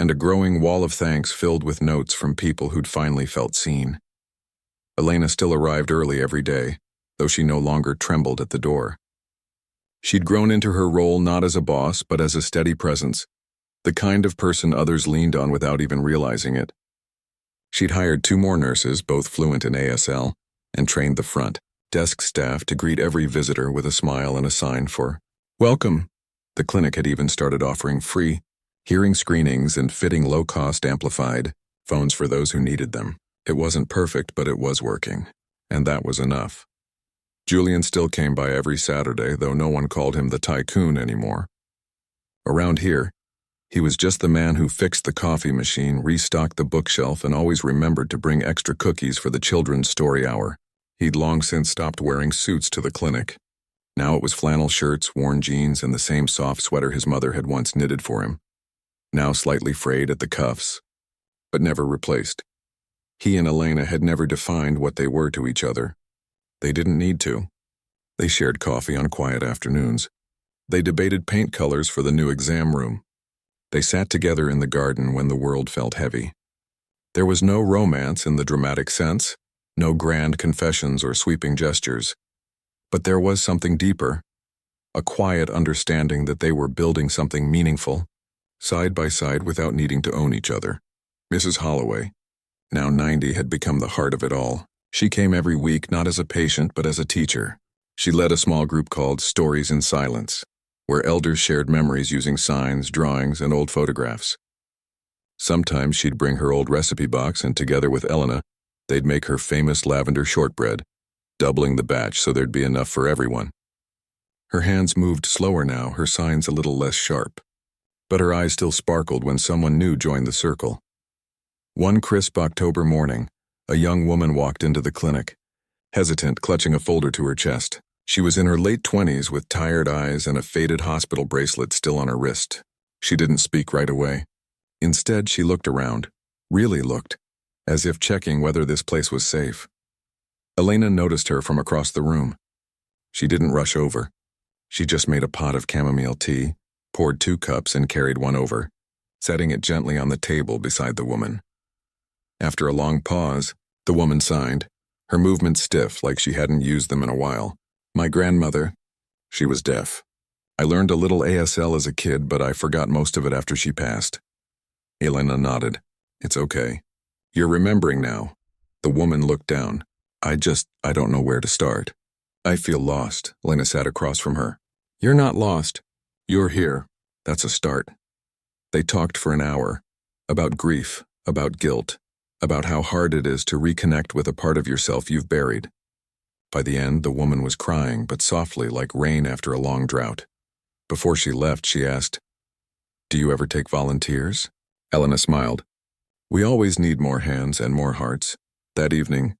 and a growing wall of thanks filled with notes from people who'd finally felt seen. Elena still arrived early every day, though she no longer trembled at the door. She'd grown into her role not as a boss, but as a steady presence, the kind of person others leaned on without even realizing it. She'd hired 2 more nurses, both fluent in ASL, and trained the front desk staff to greet every visitor with a smile and a sign for welcome. The clinic had even started offering free hearing screenings and fitting low-cost amplified phones for those who needed them. It wasn't perfect, but it was working, and that was enough. Julian still came by every Saturday, though no one called him the Tycoon anymore. Around here, he was just the man who fixed the coffee machine, restocked the bookshelf, and always remembered to bring extra cookies for the children's story hour. He'd long since stopped wearing suits to the clinic. Now it was flannel shirts, worn jeans, and the same soft sweater his mother had once knitted for him. Now slightly frayed at the cuffs, but never replaced. He and Elena had never defined what they were to each other. They didn't need to. They shared coffee on quiet afternoons. They debated paint colors for the new exam room. They sat together in the garden when the world felt heavy. There was no romance in the dramatic sense, no grand confessions or sweeping gestures. But there was something deeper, a quiet understanding that they were building something meaningful, side by side without needing to own each other. Mrs. Holloway, now 90, had become the heart of it all. She came every week not as a patient but as a teacher. She led a small group called Stories in Silence, where elders shared memories using signs, drawings, and old photographs. Sometimes she'd bring her old recipe box, and together with Elena, they'd make her famous lavender shortbread, doubling the batch so there'd be enough for everyone. Her hands moved slower now, her signs a little less sharp, but her eyes still sparkled when someone new joined the circle. One crisp October morning, a young woman walked into the clinic, hesitant, clutching a folder to her chest. She was in her late 20s with tired eyes and a faded hospital bracelet still on her wrist. She didn't speak right away. Instead, she looked around, really looked. as if checking whether this place was safe. Elena noticed her from across the room. She didn't rush over. She just made a pot of chamomile tea, poured 2 cups and carried one over, setting it gently on the table beside the woman. After a long pause, the woman signed, her movements stiff like she hadn't used them in a while. My grandmother. She was deaf. I learned a little ASL as a kid, but I forgot most of it after she passed. Elena nodded. It's okay. You're remembering now. The woman looked down. I don't know where to start. I feel lost. Elena sat across from her. You're not lost. You're here. That's a start. They talked for an hour. About grief, about guilt, about how hard it is to reconnect with a part of yourself you've buried. By the end, the woman was crying, but softly like rain after a long drought. Before she left, she asked, Do you ever take volunteers? Elena smiled. We always need more hands and more hearts. That evening,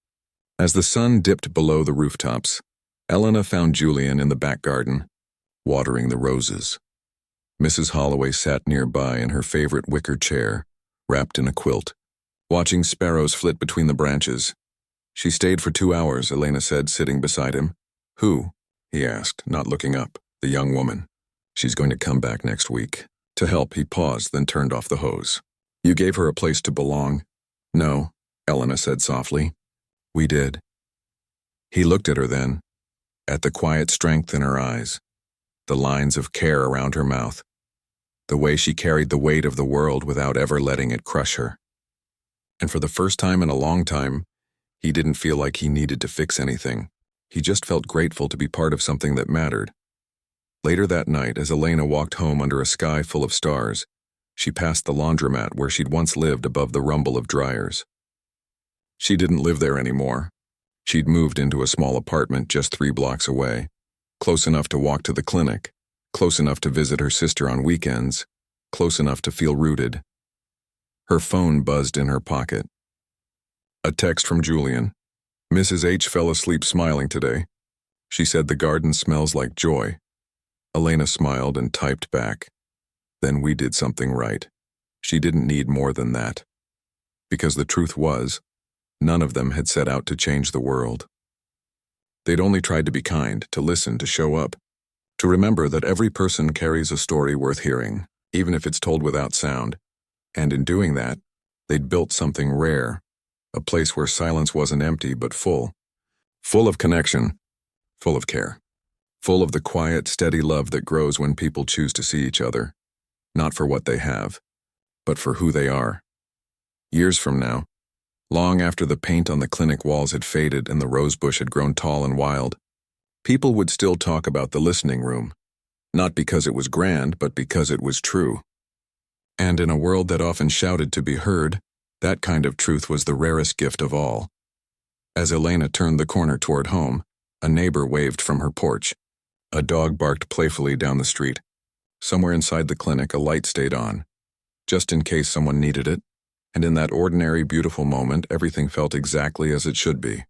as the sun dipped below the rooftops, Elena found Julian in the back garden, watering the roses. Mrs. Holloway sat nearby in her favorite wicker chair, wrapped in a quilt, watching sparrows flit between the branches. She stayed for 2 hours, Elena said, sitting beside him. Who? He asked, not looking up. The young woman. She's going to come back next week. To help, he paused, then turned off the hose. You gave her a place to belong? No, Elena said softly. We did. He looked at her then, at the quiet strength in her eyes, the lines of care around her mouth, the way she carried the weight of the world without ever letting it crush her. And for the first time in a long time, he didn't feel like he needed to fix anything. He just felt grateful to be part of something that mattered. Later that night, as Elena walked home under a sky full of stars, she passed the laundromat where she'd once lived above the rumble of dryers. She didn't live there anymore. She'd moved into a small apartment just 3 blocks away, close enough to walk to the clinic, close enough to visit her sister on weekends, close enough to feel rooted. Her phone buzzed in her pocket. A text from Julian. Mrs. H fell asleep smiling today. She said the garden smells like joy. Elena smiled and typed back. Then we did something right. She didn't need more than that. Because the truth was, none of them had set out to change the world. They'd only tried to be kind, to listen, to show up, to remember that every person carries a story worth hearing, even if it's told without sound. And in doing that, they'd built something rare, a place where silence wasn't empty but full of connection, full of care, full of the quiet, steady love that grows when people choose to see each other, not for what they have, but for who they are. Years from now, long after the paint on the clinic walls had faded and the rosebush had grown tall and wild, people would still talk about the listening room, not because it was grand, but because it was true. And in a world that often shouted to be heard, that kind of truth was the rarest gift of all. As Elena turned the corner toward home, a neighbor waved from her porch. A dog barked playfully down the street. Somewhere inside the clinic, a light stayed on, just in case someone needed it, and in that ordinary, beautiful moment, everything felt exactly as it should be.